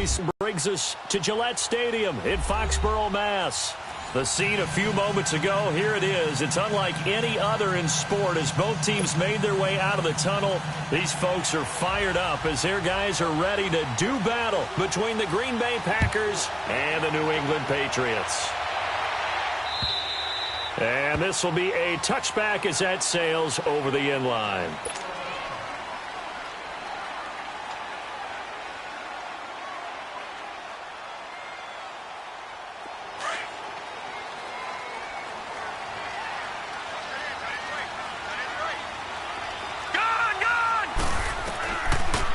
race brings us to Gillette Stadium in Foxborough, Mass. The scene a few moments ago, here it is. It's unlike any other in sport as both teams made their way out of the tunnel. These folks are fired up as their guys are ready to do battle between the Green Bay Packers and the New England Patriots. And this will be a touchback as that sails over the end line.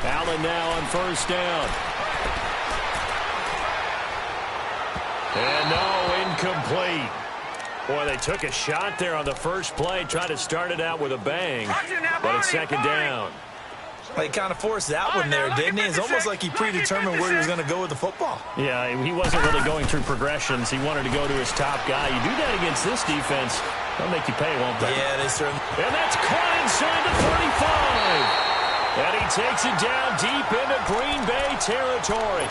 Allen now on first down. And no, incomplete. Boy, they took a shot there on the first play, tried to start it out with a bang, but it's second down. Well, he kind of forced that one there, didn't he? It's almost like he predetermined where he was going to go with the football. Yeah, he wasn't really going through progressions. He wanted to go to his top guy. You do that against this defense, they'll make you pay, won't they? Yeah, they certainly. And that's caught inside the 35. And he takes it down deep into Green Bay territory.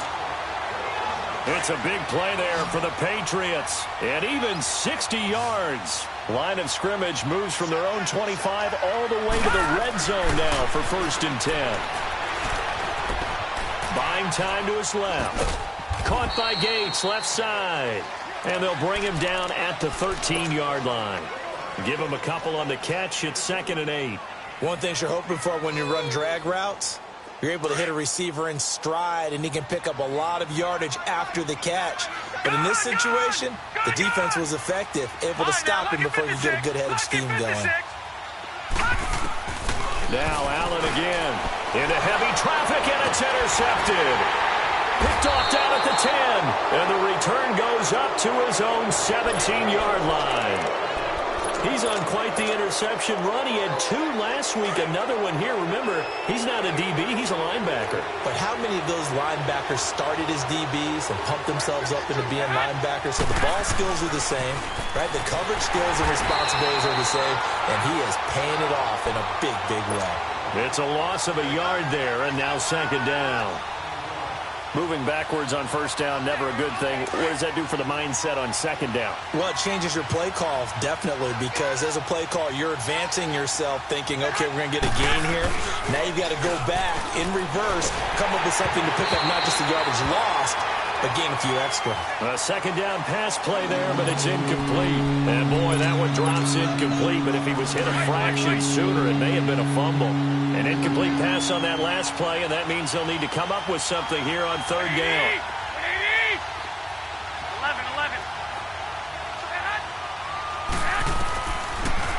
It's a big play there for the Patriots. And even 60 yards. Line of scrimmage moves from their own 25 all the way to the red zone now for 1st and 10. Buying time to his left. Caught by Gates, left side. And they'll bring him down at the 13-yard line. Give him a couple on the catch. It's 2nd and 8. One thing you're hoping for when you run drag routes, you're able to hit a receiver in stride, and he can pick up a lot of yardage after the catch. But in this situation, the defense was effective, able to stop him before he could get a good head of steam going. Now Allen again into heavy traffic, and it's intercepted. Picked off down at the 10, and the return goes up to his own 17-yard line. He's on quite the interception run. He had 2 last week, another one here. Remember, he's not a DB, he's a linebacker. But how many of those linebackers started as DBs and pumped themselves up into being linebackers? So the ball skills are the same, right? The coverage skills and responsibilities are the same, and he is paying it off in a big, big way. It's a loss of a yard there, and now 2nd down. Moving backwards on 1st down, never a good thing. What does that do for the mindset on 2nd down? Well, it changes your play call, definitely, because as a play call, you're advancing yourself thinking, okay, we're going to get a gain here. Now you've got to go back in reverse, come up with something to pick up not just the yardage lost, but gain a few extra. A 2nd down pass play there, but it's incomplete. And boy, that one drops incomplete, but if he was hit a fraction sooner, it may have been a fumble. An incomplete pass on that last play, and that means they'll need to come up with something here on 3rd down. 11.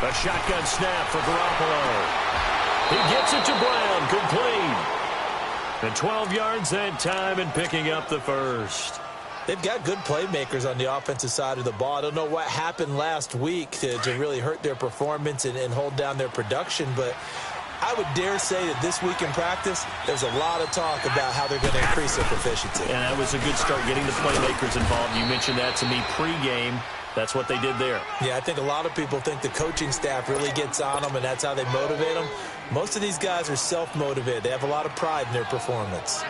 A shotgun snap for Garoppolo. He gets it to Brown, complete. And 12 yards that time and picking up the 1st. They've got good playmakers on the offensive side of the ball. I don't know what happened last week to really hurt their performance and hold down their production, but I would dare say that this week in practice, there's a lot of talk about how they're going to increase their proficiency. And that was a good start, getting the playmakers involved. You mentioned that to me pregame. That's what they did there. Yeah, I think a lot of people think the coaching staff really gets on them, and that's how they motivate them. Most of these guys are self-motivated. They have a lot of pride in their performance.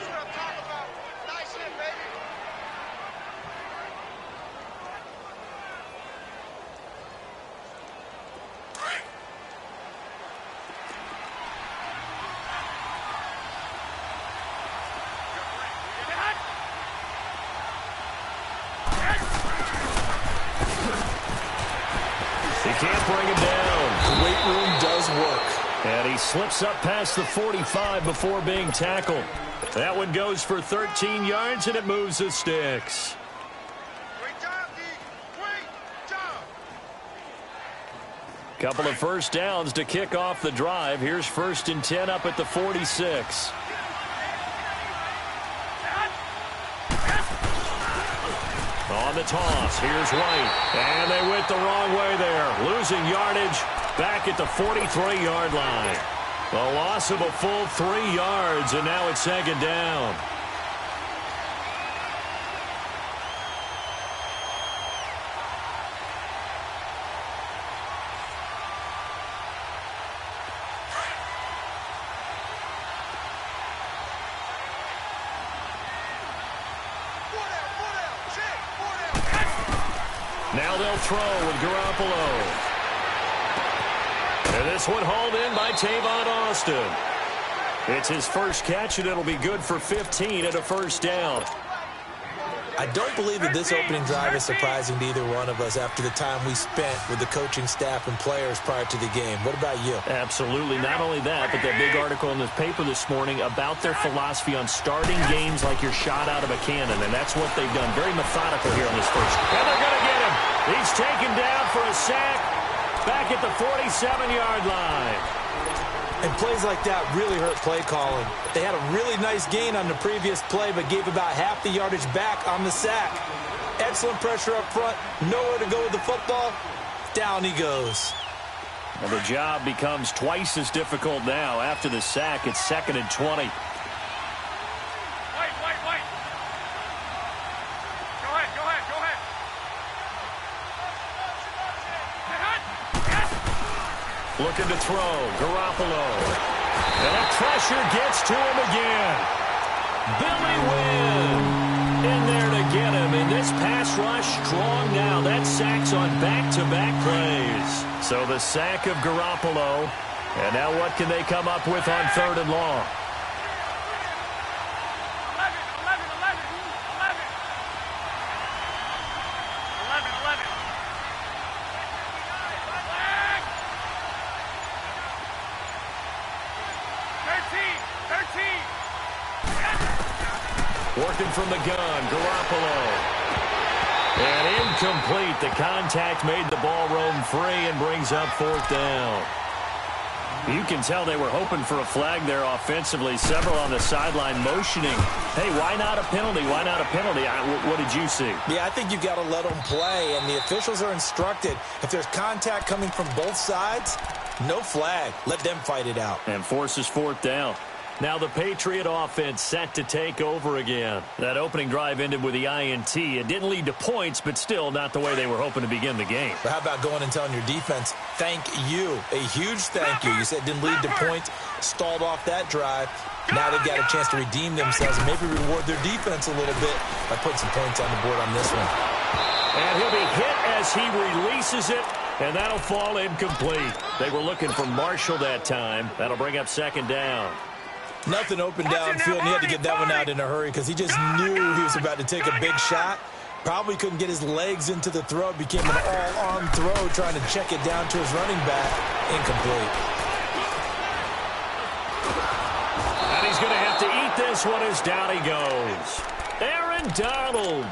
Can't bring him down. The weight room does work. And he slips up past the 45 before being tackled. That one goes for 13 yards, and it moves the sticks. Great job, D. Great job. Couple of 1st downs to kick off the drive. Here's 1st and 10 up at the 46. On the toss, here's White. And they went the wrong way there. Losing yardage back at the 43-yard line. A loss of a full 3 yards, and now it's 2nd down. Now they'll throw with Garoppolo. And this one hauled in by Tavon Austin. It's his first catch, and it'll be good for 15 and a first down. I don't believe that this opening drive is surprising to either one of us after the time we spent with the coaching staff and players prior to the game. What about you? Absolutely. Not only that, but that big article in the paper this morning about their philosophy on starting games like you're shot out of a cannon, and that's what they've done. Very methodical here on this first. And they're going to get him. He's taken down for a sack back at the 47-yard line. And plays like that really hurt play calling. They had a really nice gain on the previous play, but gave about half the yardage back on the sack. Excellent pressure up front. Nowhere to go with the football. Down he goes. And the job becomes twice as difficult now. After the sack, it's 2nd and 20. Wait. Go ahead. Looking to throw. Garoppolo. And that pressure gets to him again. Billy Wynn in there to get him. And this pass rush strong now. That sack's on back-to-back plays. So the sack of Garoppolo. And now what can they come up with on 3rd and long? 13. Working from the gun, Garoppolo. And incomplete. The contact made the ball roam free and brings up 4th down. You can tell they were hoping for a flag there offensively. Several on the sideline motioning. Hey, why not a penalty? Why not a penalty? What did you see? Yeah, I think you've got to let them play, and the officials are instructed. If there's contact coming from both sides, no flag. Let them fight it out. And forces 4th down. Now the Patriot offense set to take over again. That opening drive ended with the INT. It didn't lead to points, but still not the way they were hoping to begin the game. But how about going and telling your defense, thank you, a huge thank you. You said it didn't lead to points, stalled off that drive. Now they've got a chance to redeem themselves and maybe reward their defense a little bit by putting some points on the board on this one. And he'll be hit as he releases it, and that'll fall incomplete. They were looking for Marshall that time. That'll bring up 2nd down. Nothing open downfield, and he had to get that one out in a hurry because he just knew he was about to take a big shot. Probably couldn't get his legs into the throw. It became an all-arm throw trying to check it down to his running back. Incomplete. And he's going to have to eat this one as down he goes. Aaron Donald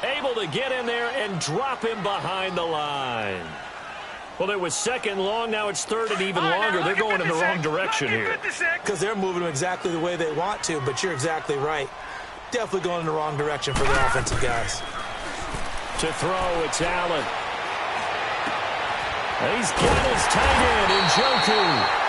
able to get in there and drop him behind the line. Well, it was 2nd long. Now it's 3rd and even longer. They're going in the wrong direction here. Because they're moving them exactly the way they want to, but you're exactly right. Definitely going in the wrong direction for the offensive guys. To throw, it's Allen. And he's got his tight end in Njoku.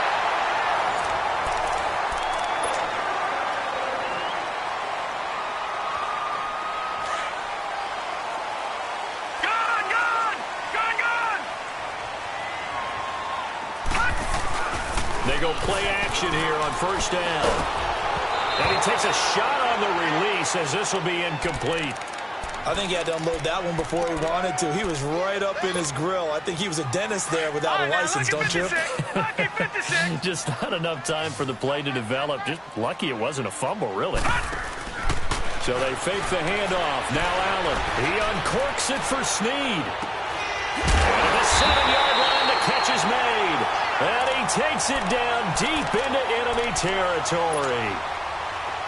They go play action here on 1st down. And he takes a shot on the release as this will be incomplete. I think he had to unload that one before he wanted to. He was right up in his grill. I think he was a dentist there without a license, don't you? Just not enough time for the play to develop. Just lucky it wasn't a fumble, really. So they fake the handoff. Now Allen. He uncorks it for Snead. And the 7-yard line, the catch is made. And he takes it down deep into enemy territory.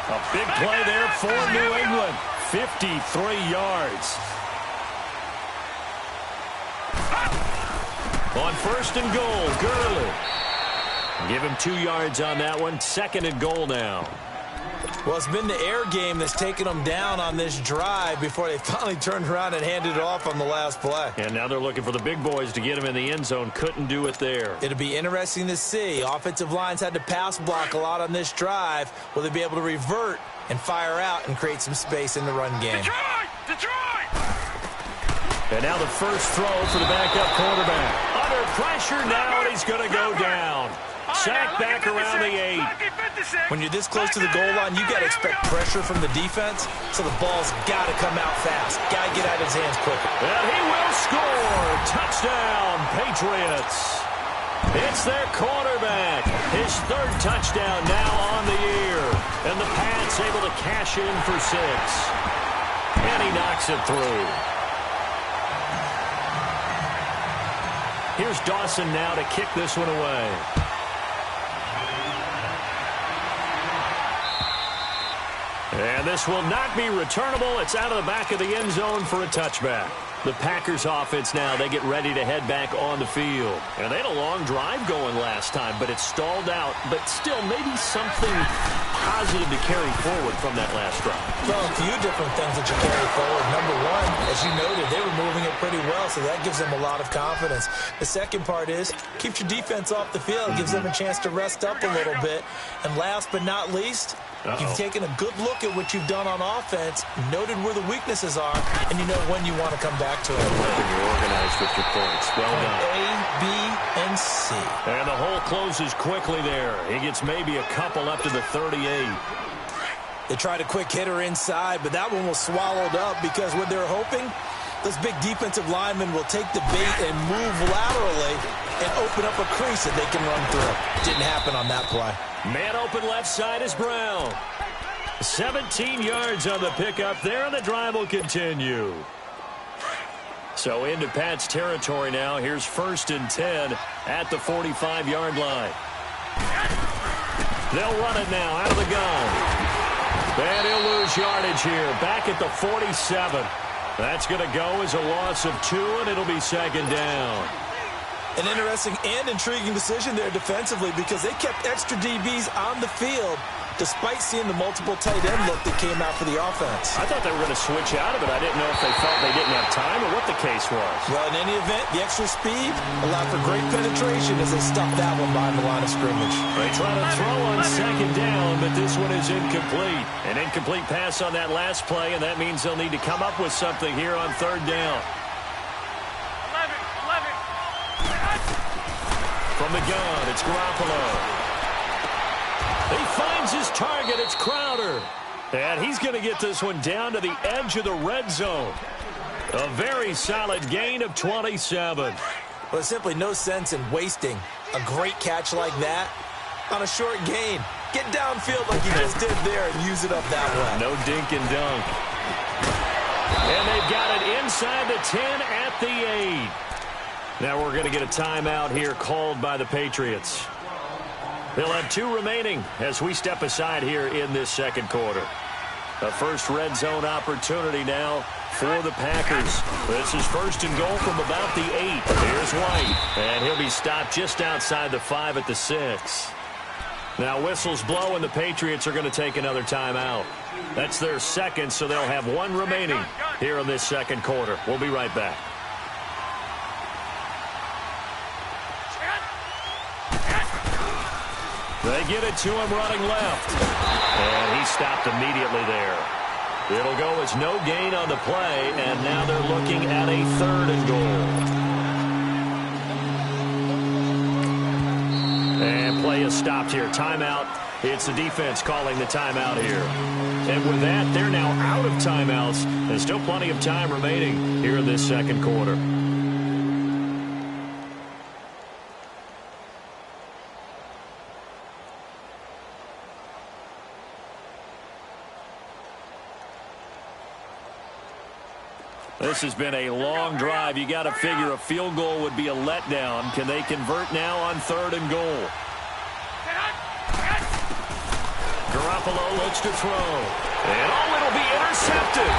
A big play there for New England. 53 yards. On 1st and goal, Gurley. Give him 2 yards on that one. 2nd and goal now. Well, it's been the air game that's taken them down on this drive before they finally turned around and handed it off on the last play. And now they're looking for the big boys to get him in the end zone. Couldn't do it there. It'll be interesting to see. Offensive lines had to pass block a lot on this drive. Will they be able to revert and fire out and create some space in the run game? Detroit! And now the first throw for the backup quarterback. Under pressure now, and he's going to go down. Sacked back around the 8. When you're this close to the goal line, you got to expect pressure from the defense, so the ball's got to come out fast. Got to get out of his hands quicker. And he will score. Touchdown, Patriots. It's their quarterback. His third touchdown now on the year. And the Pats able to cash in for 6. And he knocks it through. Here's Dawson now to kick this one away. And this will not be returnable. It's out of the back of the end zone for a touchback. The Packers offense now, they get ready to head back on the field. And they had a long drive going last time, but it stalled out. But still, maybe something positive to carry forward from that last drive. Well, a few different things that you carry forward. Number one, as you noted, they were moving it pretty well, so that gives them a lot of confidence. The second part is, keeps your defense off the field, gives them a chance to rest up a little bit. And last but not least, you've taken a good look at what you've done on offense, noted where the weaknesses are, and you know when you want to come back to it. And you're organized with your points. Well done. A, B, and C. And the hole closes quickly there. He gets maybe a couple up to the 38. They tried a quick hitter inside, but that one was swallowed up because what they're hoping, those big defensive linemen will take the bait and move laterally and open up a crease that they can run through. Didn't happen on that play. Man open left side is Brown. 17 yards on the pickup there, and the drive will continue. So into Pat's territory now. Here's 1st and 10 at the 45-yard line. They'll run it now out of the gun. And he'll lose yardage here. Back at the 47. That's going to go as a loss of 2, and it'll be 2nd down. An interesting and intriguing decision there defensively because they kept extra DBs on the field despite seeing the multiple tight end look that came out for the offense. I thought they were going to switch out of it. I didn't know if they felt they didn't have time or what the case was. Well, in any event, the extra speed allowed for great penetration as they stuffed that one behind the line of scrimmage. They try to throw on 2nd down, but this one is incomplete. An incomplete pass on that last play, and that means they'll need to come up with something here on 3rd down. From the gun, it's Garoppolo. He finds his target. It's Crowder. And he's going to get this one down to the edge of the red zone. A very solid gain of 27. Well, there's simply no sense in wasting a great catch like that on a short gain. Get downfield like you just did there and use it up that way. No dink and dunk. And they've got it inside the 10 at the 8. Now we're going to get a timeout here called by the Patriots. They'll have 2 remaining as we step aside here in this 2nd quarter. A first red zone opportunity now for the Packers. This is 1st and goal from about the 8. Here's White, and he'll be stopped just outside the 5 at the 6. Now whistles blow, and the Patriots are going to take another timeout. That's their 2nd, so they'll have 1 remaining here in this 2nd quarter. We'll be right back. They get it to him running left. And he stopped immediately there. It'll go as no gain on the play, and now they're looking at a 3rd and goal. And play is stopped here. Timeout. It's the defense calling the timeout here. And with that, they're now out of timeouts. There's still plenty of time remaining here in this 2nd quarter. This has been a long drive. You got to figure a field goal would be a letdown. Can they convert now on 3rd and goal? Garoppolo looks to throw. And it'll be intercepted.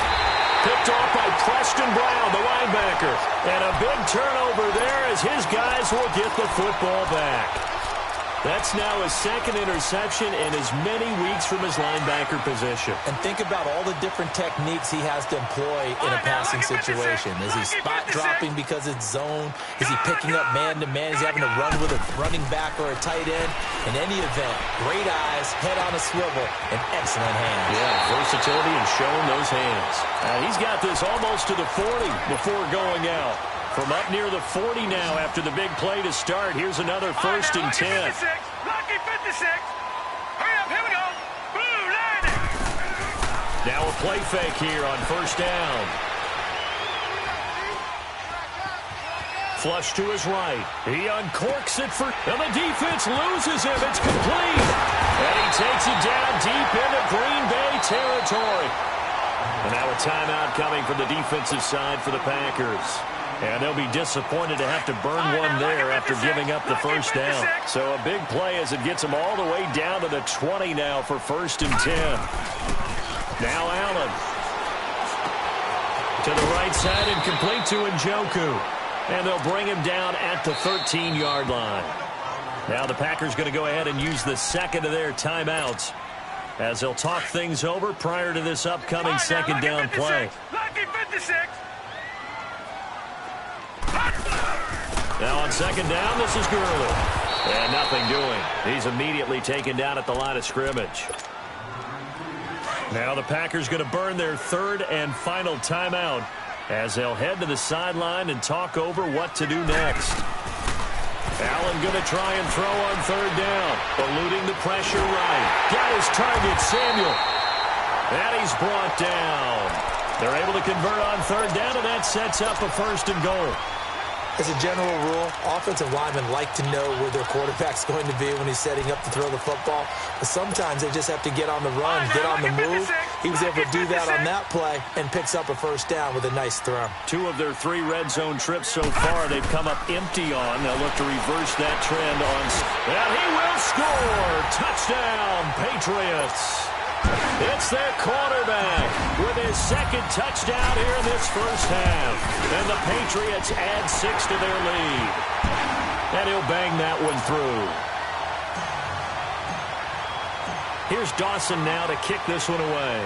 Picked off by Preston Brown, the linebacker. And a big turnover there as his guys will get the football back. That's now his 2nd interception in as many weeks from his linebacker position. And think about all the different techniques he has to employ in a passing situation. Is he spot dropping because it's zone? Is he picking up man-to-man? Is he having to run with a running back or a tight end? In any event, great eyes, head on a swivel, and excellent hands. Yeah, versatility and showing those hands. He's got this almost to the 40 before going out. From up near the 40 now after the big play to start. Here's another 1st and 10. Lucky 56. Hurry up, Now a play fake here on first down. Flush to his right. He uncorks it for... And the defense loses him. It's complete. And he takes it down deep into Green Bay territory. And now a timeout coming from the defensive side for the Packers. And they'll be disappointed to have to burn one there after giving up the first down. So a big play as it gets them all the way down to the 20 now for 1st and 10. Now Allen. To the right side and complete to Njoku. And they'll bring him down at the 13-yard line. Now the Packers going to go ahead and use the second of their timeouts as they'll talk things over prior to this upcoming second down play. Now on second down, this is Gurley. And nothing doing. He's immediately taken down at the line of scrimmage. Now the Packers going to burn their 3rd and final timeout as they'll head to the sideline and talk over what to do next. Allen going to try and throw on 3rd down, eluding the pressure right. Got his target, Samuel. And he's brought down. They're able to convert on 3rd down, and that sets up a 1st and goal. As a general rule, offensive linemen like to know where their quarterback's going to be when he's setting up to throw the football. But sometimes they just have to get on the run, get on the move. He was able to do that on that play and picks up a 1st down with a nice throw. 2 of their 3 red zone trips so far they've come up empty on. They'll look to reverse that trend on. And he will score! Touchdown, Patriots! It's their quarterback with his 2nd touchdown here in this first half. And the Patriots add 6 to their lead. And he'll bang that one through. Here's Dawson now to kick this one away.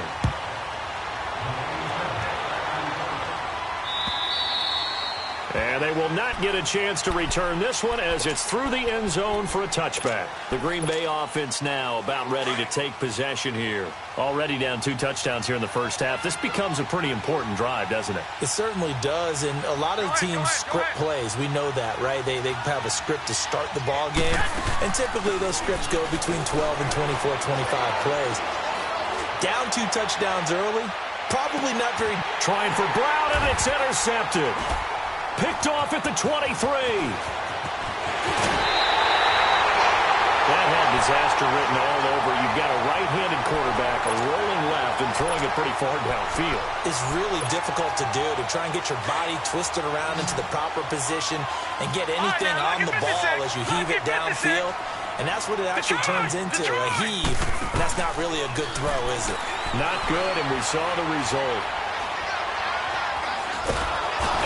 And they will not get a chance to return this one as it's through the end zone for a touchback. The Green Bay offense now about ready to take possession here. Already down 2 touchdowns here in the first half. This becomes a pretty important drive, doesn't it? It certainly does, and a lot of teams script plays. We know that, right? They have a script to start the ball game, and typically those scripts go between 12 and 24, 25 plays. Down 2 touchdowns early, probably not very... Trying for Brown, and it's intercepted. Picked off at the 23. That had disaster written all over. You've got a right-handed quarterback, a rolling left, and throwing it pretty far downfield. It's really difficult to do, to try and get your body twisted around into the proper position and get anything on the ball as you heave it downfield. And that's what it actually turns into, a heave. And that's not really a good throw, is it? Not good, and we saw the result.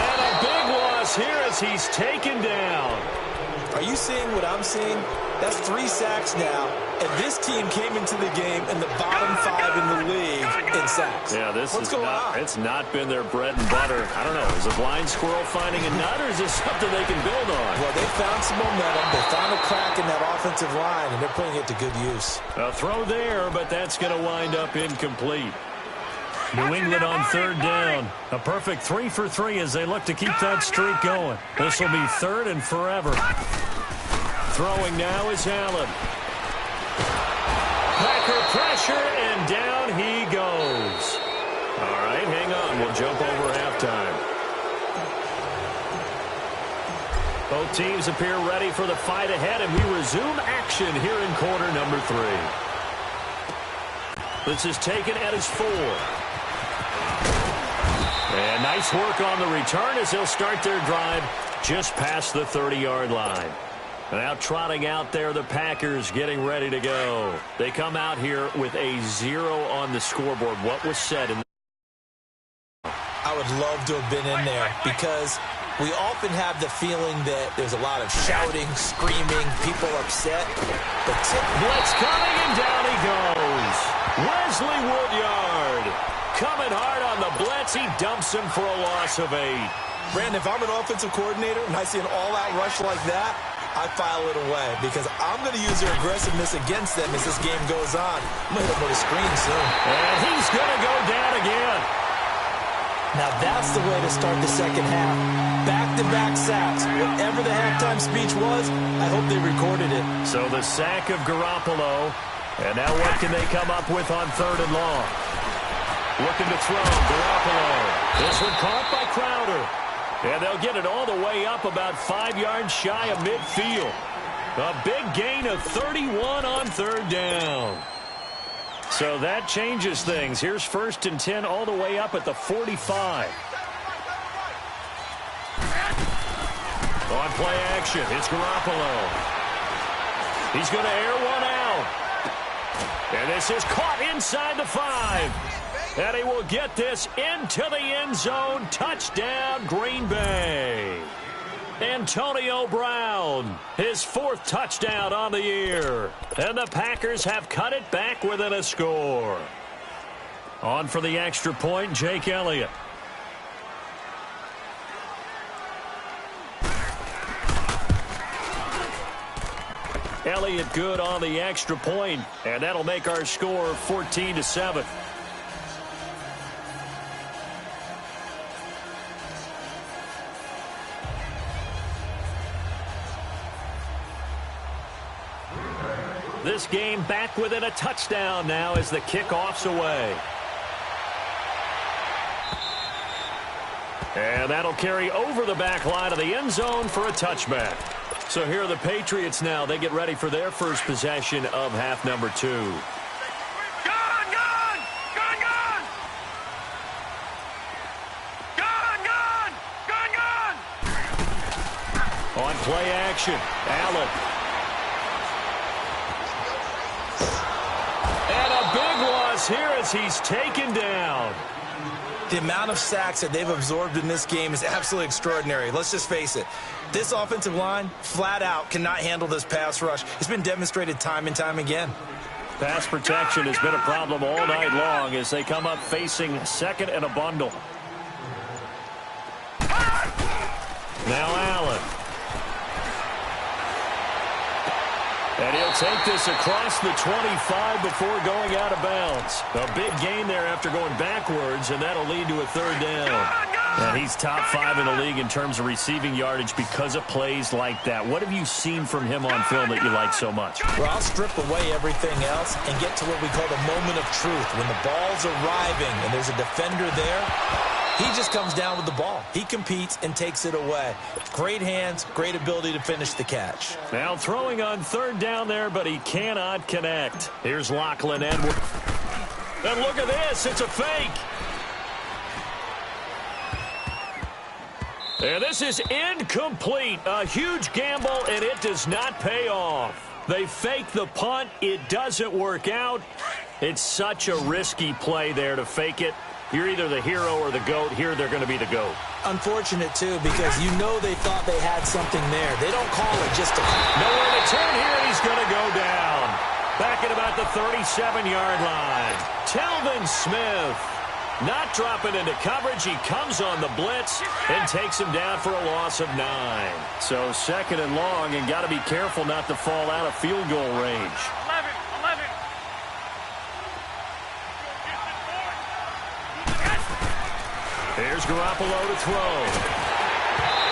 And a big loss here as he's taken down. Are you seeing what I'm seeing? That's 3 sacks now, and this team came into the game in the bottom 5 in the league in sacks. Yeah, What's going on? It's not been their bread and butter. I don't know. Is a blind squirrel finding a nut, or is this something they can build on? Well, they found some momentum. They found a crack in that offensive line, and they're putting it to good use. A throw there, but that's going to wind up incomplete. New England on 3rd down. A perfect 3 for 3 as they look to keep that streak going. This will be 3rd and forever. Throwing now is Allen. Packer pressure, and down he goes. All right, hang on. We'll jump over halftime. Both teams appear ready for the fight ahead, and we resume action here in quarter number 3. This is taken at his 4. And nice work on the return as they'll start their drive just past the 30-yard line. Now trotting out there, the Packers getting ready to go. They come out here with a 0 on the scoreboard. What was said in the... I would love to have been in there because we often have the feeling that there's a lot of shouting, screaming, people upset. The blitz coming, and down he goes. Wesley Woodyard coming hard on the blitz. He dumps him for a loss of 8. Brandon, if I'm an offensive coordinator and I see an all-out rush like that, I file it away because I'm going to use their aggressiveness against them as this game goes on. I'm going to hit them with a screen soon. And he's going to go down again. Now that's the way to start the second half. Back-to-back sacks. Whatever the halftime speech was, I hope they recorded it. So the sack of Garoppolo. And now what can they come up with on 3rd and long? Looking to throw, Garoppolo. This one caught by Crowder. And they'll get it all the way up about 5 yards shy of midfield. A big gain of 31 on third down. So that changes things. Here's 1st and 10 all the way up at the 45. On play action, it's Garoppolo. He's going to air one out. And this is caught inside the 5. And he will get this into the end zone. Touchdown, Green Bay. Antonio Brown, his 4th touchdown on the year. And the Packers have cut it back within a score. On for the extra point, Jake Elliott. Elliott good on the extra point, and that'll make our score 14-7. This game back within a touchdown now as the kickoff's away. And that'll carry over the back line of the end zone for a touchback. So here are the Patriots now. They get ready for their first possession of half number 2. On play action, Allen. And a big loss here as he's taken down. The amount of sacks that they've absorbed in this game is absolutely extraordinary. Let's just face it. This offensive line, flat out, cannot handle this pass rush. It's been demonstrated time and time again. Pass protection has been a problem all night long as they come up facing 2nd and a bundle. Now Allen. And he'll take this across the 25 before going out of bounds. A big gain there after going backwards, and that'll lead to a 3rd down. And he's top 5 in the league in terms of receiving yardage because of plays like that. What have you seen from him on film that you like so much? Well, I'll strip away everything else and get to what we call the moment of truth. When the ball's arriving and there's a defender there, he just comes down with the ball. He competes and takes it away. Great hands, great ability to finish the catch. Now throwing on 3rd down there, but he cannot connect. Here's Lachlan Edwards. And look at this. It's a fake. And this is incomplete. A huge gamble, and it does not pay off. They fake the punt. It doesn't work out. It's such a risky play there to fake it. You're either the hero or the GOAT. Here, they're going to be the GOAT. Unfortunate, too, because you know they thought they had something there. They don't call it just to... Nowhere to turn here. He's going to go down. Back at about the 37-yard line. Telvin Smith not dropping into coverage. He comes on the blitz and takes him down for a loss of 9. So 2nd and long, and got to be careful not to fall out of field goal range. 11. Here's Garoppolo to throw.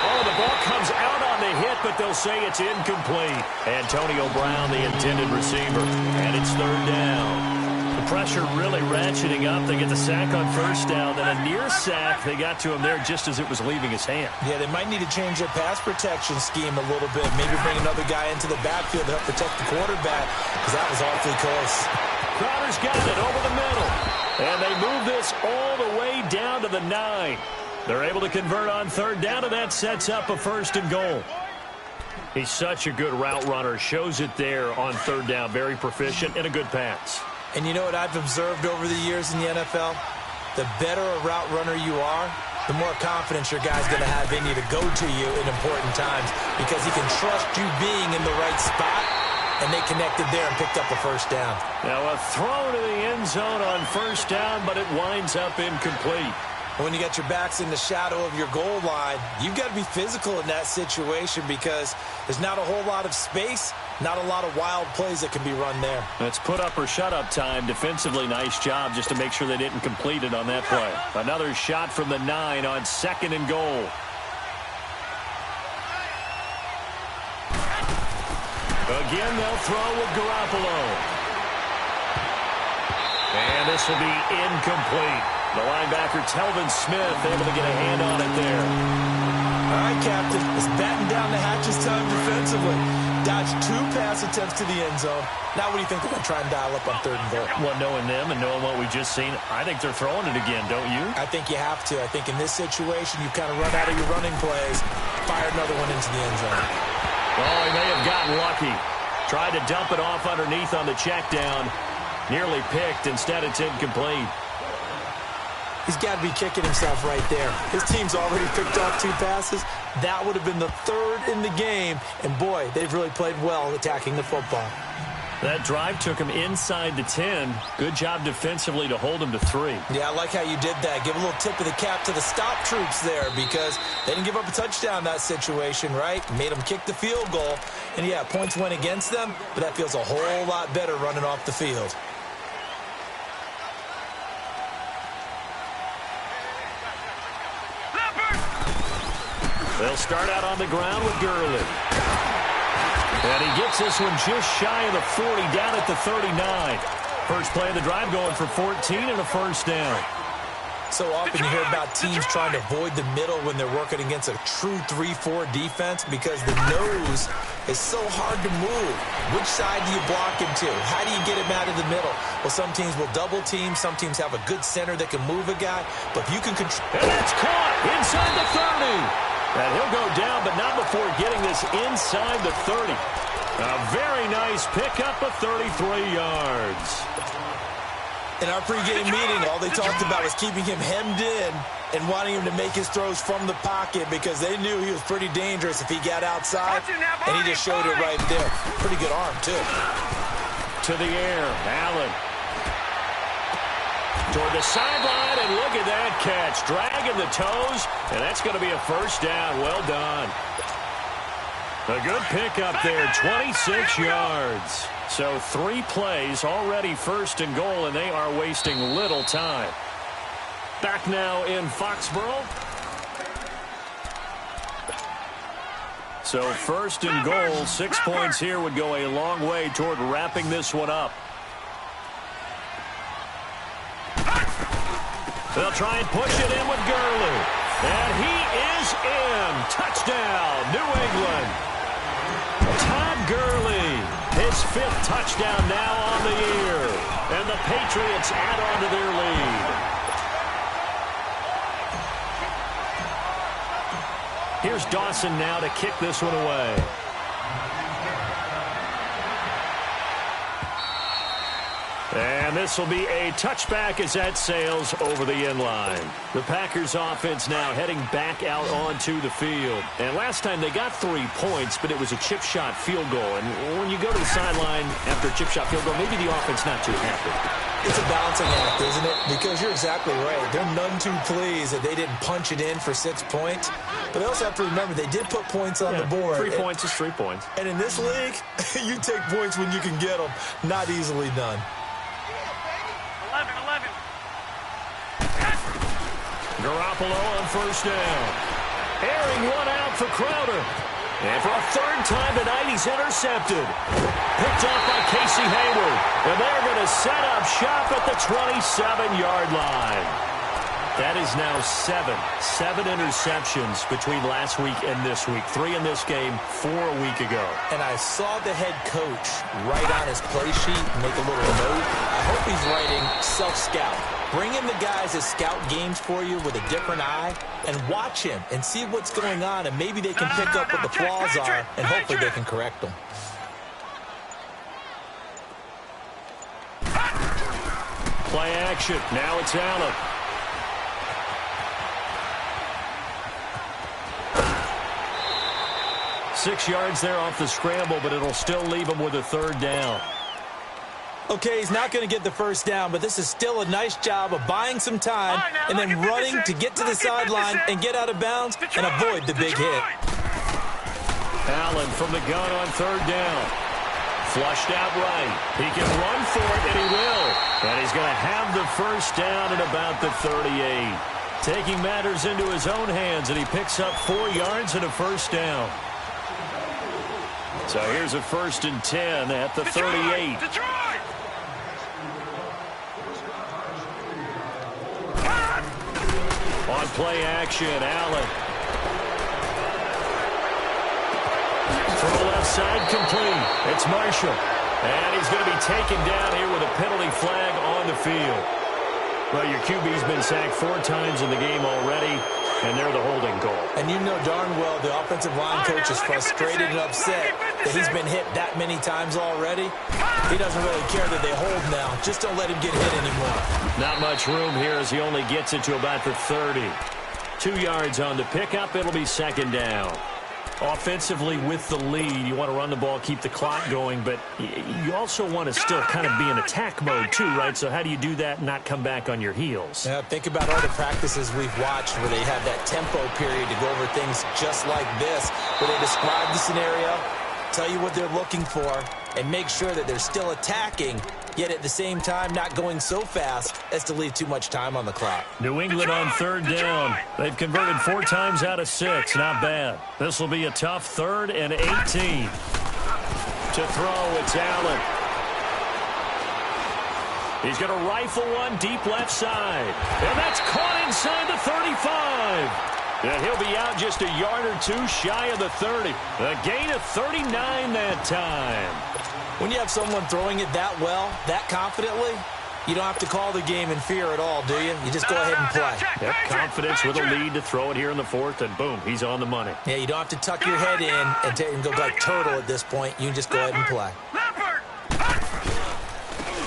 Oh, the ball comes out on the hit, but they'll say it's incomplete. Antonio Brown, the intended receiver, and it's 3rd down. The pressure really ratcheting up. They get the sack on 1st down, then a near sack. They got to him there just as it was leaving his hand. Yeah, they might need to change their pass protection scheme a little bit. Maybe bring another guy into the backfield to help protect the quarterback, because that was awfully close. Crowder's got it over the middle. And they move this all the way down to the 9. They're able to convert on 3rd down, and that sets up a 1st and goal. He's such a good route runner. Shows it there on 3rd down. Very proficient and a good pass. And you know what I've observed over the years in the NFL? The better a route runner you are, the more confidence your guy's going to have in you to go to you in important times, because he can trust you being in the right spot, and they connected there and picked up a 1st down. Now a throw to the end zone on 1st down, but it winds up incomplete. When you got your backs in the shadow of your goal line, you've got to be physical in that situation, because there's not a whole lot of space, not a lot of wild plays that can be run there. That's put up or shut up time. Defensively, nice job just to make sure they didn't complete it on that play. Another shot from the 9 on 2nd and goal. Again, they'll throw with Garoppolo. And this will be incomplete. The linebacker, Telvin Smith, able to get a hand on it there. All right, Captain. It's batten down the hatches time defensively. Dodged 2 pass attempts to the end zone. Now what do you think they're going to try and dial up on 3rd and goal? Well, knowing them and knowing what we just seen, I think they're throwing it again, don't you? I think you have to. I think in this situation, you kind of run out of your running plays, fire another one into the end zone. Oh, he may have gotten lucky. Tried to dump it off underneath on the check down. Nearly picked. Instead, it's incomplete. He's got to be kicking himself right there. His team's already picked off 2 passes. That would have been the 3rd in the game. And, boy, they've really played well attacking the football. That drive took him inside the 10. Good job defensively to hold him to 3. Yeah, I like how you did that. Give a little tip of the cap to the stop troops there because they didn't give up a touchdown in that situation, right? Made them kick the field goal. And, yeah, points went against them, but that feels a whole lot better running off the field. They'll start out on the ground with Gurley. And he gets this one just shy of the 40, down at the 39. First play of the drive going for 14 and a first down. So often you hear about teams trying to avoid the middle when they're working against a true 3-4 defense because the nose is so hard to move. Which side do you block him to? How do you get him out of the middle? Well, some teams will double team. Some teams have a good center that can move a guy. But if you can control... And that's caught inside the 30. And he'll go down, but not before getting this inside the 30. A very nice pickup of 33 yards. In our pregame meeting, all they talked about was keeping him hemmed in and wanting him to make his throws from the pocket because they knew he was pretty dangerous if he got outside, and he just showed it right there. Pretty good arm, too. To the air, Allen. Toward the sideline, and look at that catch. Dragging the toes, and that's going to be a first down. Well done. A good pickup there, 26 yards. So 3 plays, already first and goal, and they are wasting little time. Back now in Foxborough. So first and goal, 6 points here would go a long way toward wrapping this one up. They'll try and push it in with Gurley. And he is in. Touchdown, New England. Todd Gurley, his 5th touchdown now on the year. And the Patriots add on to their lead. Here's Dawson now to kick this one away. And this will be a touchback as that sails over the end line. The Packers offense now heading back out onto the field. And last time they got 3 points, but it was a chip shot field goal. And when you go to the sideline after a chip shot field goal, maybe the offense not too happy. It's a balancing act, isn't it? Because you're exactly right. They're none too pleased that they didn't punch it in for 6 points. But they also have to remember they did put points on the board. 3 points is 3 points. And in this league, you take points when you can get them. Not easily done. 11. Garoppolo on first down. Airing one out for Crowder. And for a 3rd time tonight, he's intercepted. Picked off by Casey Hayward. And they're going to set up shop at the 27-yard line. That is now 7 interceptions between last week and this week. 3 in this game, 4 a week ago. And I saw the head coach write on his play sheet, make a little note. I hope he's writing self-scout. Bring in the guys that scout games for you with a different eye and watch him and see what's going on, and maybe they can pick up what the flaws are, and hopefully they can correct them. Play action. Now it's Allen. Six yards there off the scramble, but it'll still leave him with a 3rd down. Okay, he's not going to get the first down, but this is still a nice job of buying some time and then running to get to the sideline and get out of bounds and avoid the big hit. Allen from the gun on 3rd down. Flushed out right. He can run for it, and he will. And he's going to have the first down at about the 38. Taking matters into his own hands, and he picks up 4 yards and a first down. So here's a 1st and 10 at the 38. play action. Allen. From the left side, complete. It's Marshall. And he's going to be taken down here with a penalty flag on the field. Well, your QB's been sacked 4 times in the game already, and they're the holding call. And you know darn well the offensive line coach is frustrated and upset that he's been hit that many times already. He doesn't really care that they hold now. Just don't let him get hit anymore. Not much room here as he only gets it to about the 30. 2 yards on the pickup. It'll be second down. Offensively with the lead, you want to run the ball, keep the clock going, but you also want to still kind of be in attack mode too, right? So how do you do that and not come back on your heels? Yeah, think about all the practices we've watched where they have that tempo period to go over things just like this, where they describe the scenario, tell you what they're looking for, and make sure that they're still attacking, yet at the same time not going so fast as to leave too much time on the clock. New England on third down. They've converted 4 times out of 6. Not bad. This will be a tough 3rd and 18. To throw, it's Allen. He's going to rifle one deep left side. And that's caught inside the 35. And he'll be out just a yard or 2 shy of the 30. A gain of 39 that time. When you have someone throwing it that well, that confidently, you don't have to call the game in fear at all, do you? You just go ahead and play. Yep, confidence with a lead to throw it here in the 4th, and boom, he's on the money. Yeah, you don't have to tuck your head in and go like turtle at this point. You can just go ahead and play.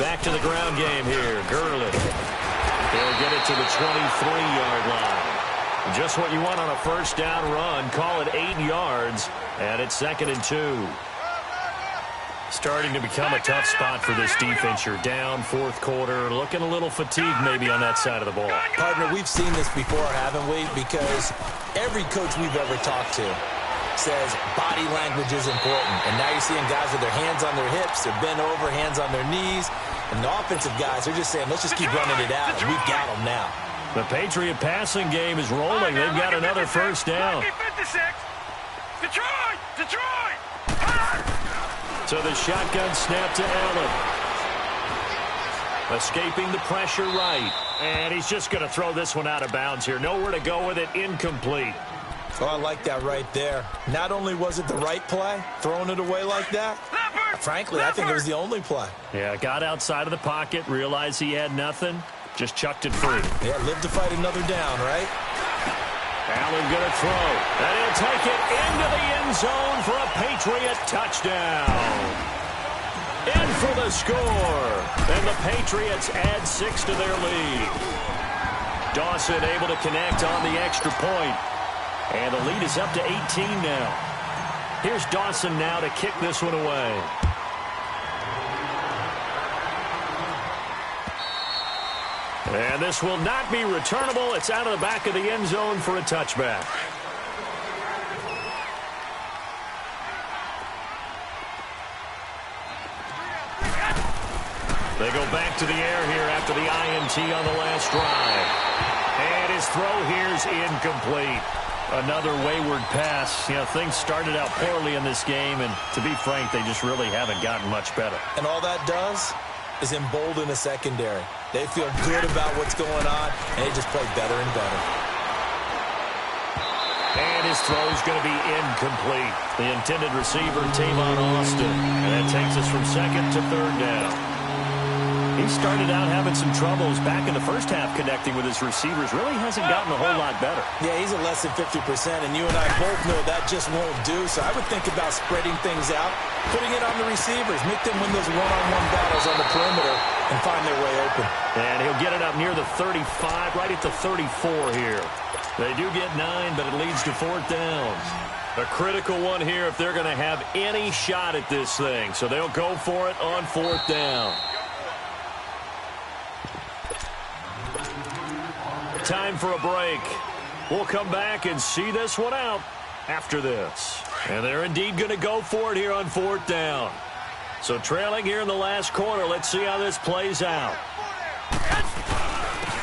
Back to the ground game here. Gurley. He'll get it to the 23-yard line. Just what you want on a first down run. Call it 8 yards, and it's 2nd and 2. Starting to become a tough spot for this defense. You're down 4th quarter, looking a little fatigued maybe on that side of the ball. Partner, we've seen this before, haven't we? Because every coach we've ever talked to says body language is important. And now you're seeing guys with their hands on their hips, they're bent over, hands on their knees. And the offensive guys are just saying, let's just keep running it out. And we've got them now. The Patriot passing game is rolling. They've got another first down. Detroit! So the shotgun snap to Allen. Escaping the pressure right. And he's just going to throw this one out of bounds here. Nowhere to go with it. Incomplete. Oh, I like that right there. Not only was it the right play, throwing it away like that, frankly, I think it was the only play. Yeah, got outside of the pocket, realized he had nothing, just chucked it free. Yeah, live to fight another down, right? Allen going to throw. And he'll take it into the end zone for a Patriot touchdown. In for the score. And the Patriots add 6 to their lead. Dawson able to connect on the extra point. And the lead is up to 18 now. Here's Dawson now to kick this one away. And this will not be returnable. It's out of the back of the end zone for a touchback. They go back to the air here after the INT on the last drive. And his throw here's incomplete. Another wayward pass. You know, things started out poorly in this game, and to be frank, they just really haven't gotten much better. And all that does is embolden the secondary. They feel good about what's going on, and they just play better and better. And his throw is going to be incomplete. The intended receiver, Tavon Austin. And that takes us from 2nd to 3rd down. He started out having some troubles back in the first half connecting with his receivers. Really hasn't gotten a whole lot better. Yeah, he's at less than 50%, and you and I both know that just won't do. So I would think about spreading things out, putting it on the receivers, make them win those one-on-one battles on the perimeter and find their way open. And he'll get it up near the 35, right at the 34 here. They do get 9, but it leads to 4th down. A critical one here if they're going to have any shot at this thing. So they'll go for it on 4th down. Time for a break. We'll come back and see this one out after this. And they're indeed going to go for it here on 4th down. So trailing here in the last quarter, let's see how this plays out.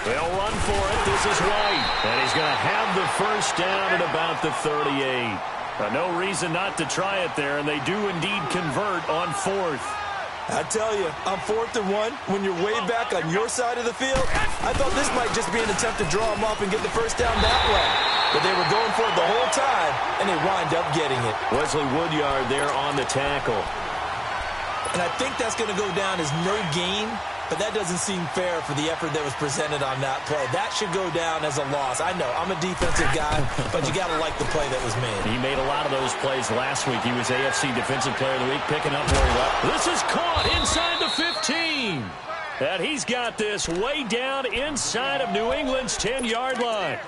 They'll run for it. This is White. And he's going to have the first down at about the 38. No reason not to try it there, and they do indeed convert on 4th. I tell you, on 4th and 1, when you're way back on your side of the field, I thought this might just be an attempt to draw them up and get the first down that way. But they were going for it the whole time, and they wind up getting it. Wesley Woodyard there on the tackle. And I think that's going to go down as no gain, but that doesn't seem fair for the effort that was presented on that play. That should go down as a loss. I know, I'm a defensive guy, but you got to like the play that was made. He made a lot of those plays last week. He was AFC Defensive Player of the Week, picking up where he left. This is caught inside the 15. And he's got this way down inside of New England's 10-yard line.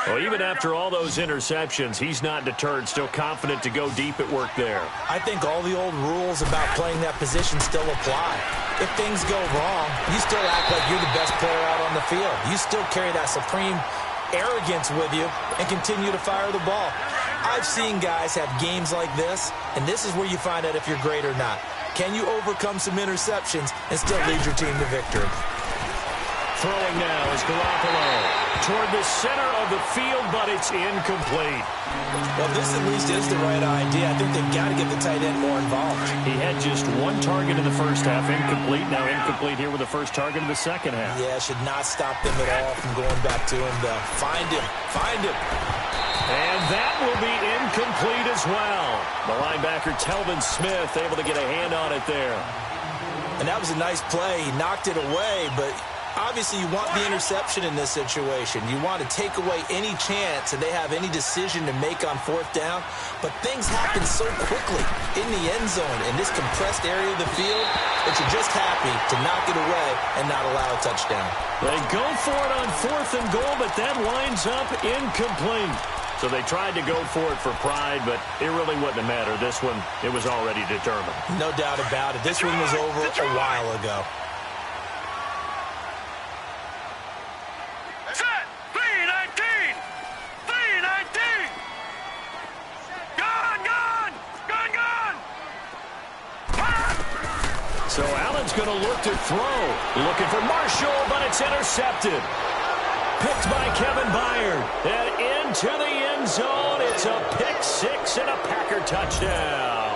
Well, even after all those interceptions, he's not deterred, still confident to go deep at work there. I think all the old rules about playing that position still apply. If things go wrong, you still act like you're the best player out on the field. You still carry that supreme arrogance with you and continue to fire the ball. I've seen guys have games like this, and this is where you find out if you're great or not. Can you overcome some interceptions and still lead your team to victory? Throwing now is Garoppolo toward the center of the field, but it's incomplete. Well, this at least is the right idea. I think they've got to get the tight end more involved. He had just one target in the first half, incomplete. Now incomplete here with the first target in the second half. Yeah, should not stop them at all from going back to him, though. Find him. Find him. And that will be incomplete as well. The linebacker, Telvin Smith, able to get a hand on it there. And that was a nice play. He knocked it away, but obviously you want the interception in this situation. You want to take away any chance and they have any decision to make on 4th down. But things happen so quickly in the end zone in this compressed area of the field that you're just happy to knock it away and not allow a touchdown. They go for it on 4th and goal, but that winds up incomplete. So they tried to go for it for pride, but it really wouldn't have mattered. This one, it was already determined. No doubt about it. This one was over a while ago. Set! 3-19! 3-19! Gone! Gone! Gone! Gone! So Allen's going to look to throw. Looking for Marshall, but it's intercepted. Picked by Kevin Byard. And into the end zone. It's a pick six and a Packer touchdown.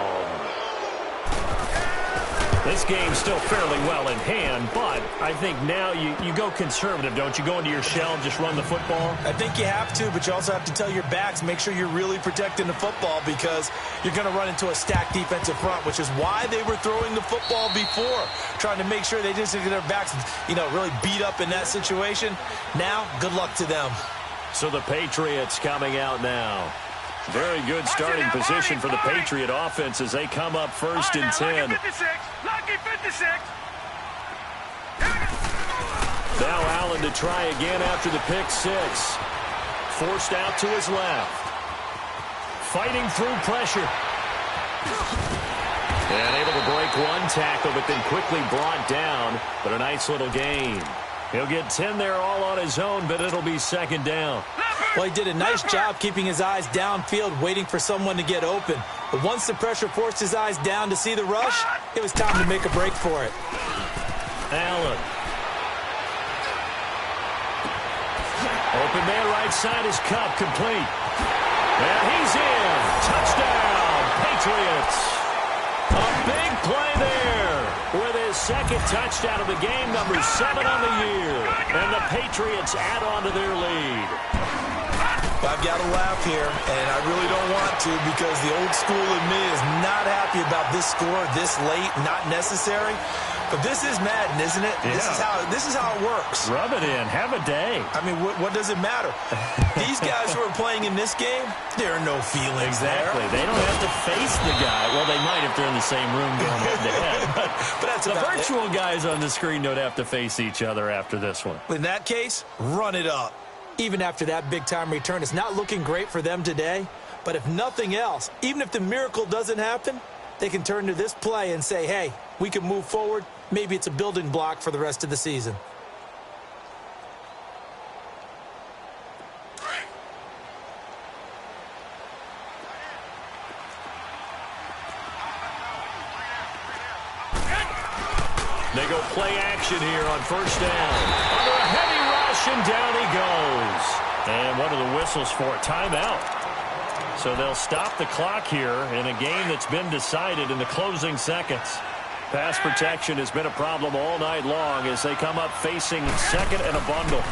This game's still fairly well in hand, but I think now you go conservative, don't you? Go into your shell and just run the football? I think you have to, but you also have to tell your backs, make sure you're really protecting the football because you're going to run into a stacked defensive front, which is why they were throwing the football before, trying to make sure they didn't get their backs, really beat up in that situation. Now, good luck to them. So the Patriots coming out now. Very good starting position for the Patriot offense as they come up 1st and 10. Lucky 56. Now Allen to try again after the pick six. Forced out to his left. Fighting through pressure. And able to break one tackle, but then quickly brought down. But a nice little gain. He'll get 10 there all on his own, but it'll be 2nd down. Well, he did a nice job keeping his eyes downfield, waiting for someone to get open. But once the pressure forced his eyes down to see the rush, it was time to make a break for it. Allen. Open man right side is Cup, complete. And he's in. Touchdown, Patriots. A big play there with his 2nd touchdown of the game, number 7 on the year. And the Patriots add on to their lead. I've got to laugh here, and I really don't want to because the old school in me is not happy about this score this late, not necessary. But this is Madden, isn't it? Yeah. This is how it works. Rub it in. Have a day. I mean, what does it matter? These guys who are playing in this game, there are no feelings Exactly. there. They don't have to face the guy. Well, they might if they're in the same room going head-to-head. But that's the about virtual guys on the screen don't have to face each other after this one. In that case, run it up. Even after that big-time return, it's not looking great for them today. But if nothing else, even if the miracle doesn't happen, they can turn to this play and say, hey, we can move forward. Maybe it's a building block for the rest of the season. They go play action here on 1st down. Under a heavy rush, and down he goes. And what are the whistles for? Timeout. So they'll stop the clock here in a game that's been decided in the closing seconds. Pass protection has been a problem all night long as they come up facing second and a bundle.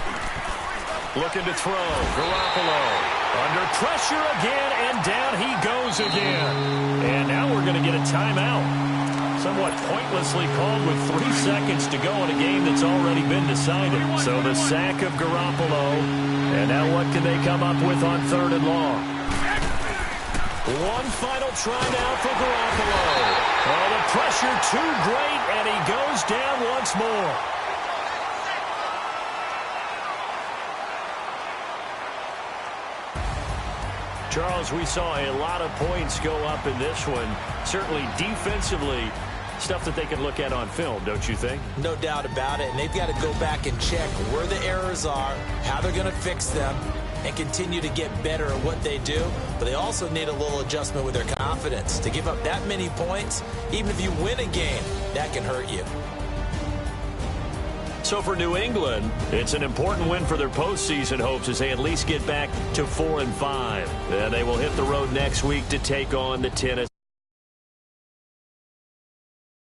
Looking to throw. Garoppolo under pressure again, and down he goes again. And now we're going to get a timeout. Somewhat pointlessly called with 3 seconds to go in a game that's already been decided. So the sack of Garoppolo. And now what can they come up with on 3rd and long? One final try now for Garoppolo. Oh, the pressure too great, and he goes down once more. Charles, we saw a lot of points go up in this one. Certainly defensively, stuff that they can look at on film, don't you think? No doubt about it, and they've got to go back and check where the errors are, how they're going to fix them, and continue to get better at what they do. But they also need a little adjustment with their confidence. To give up that many points, even if you win a game, that can hurt you. So for New England, it's an important win for their postseason hopes as they at least get back to 4-5. They will hit the road next week to take on the Tennessee.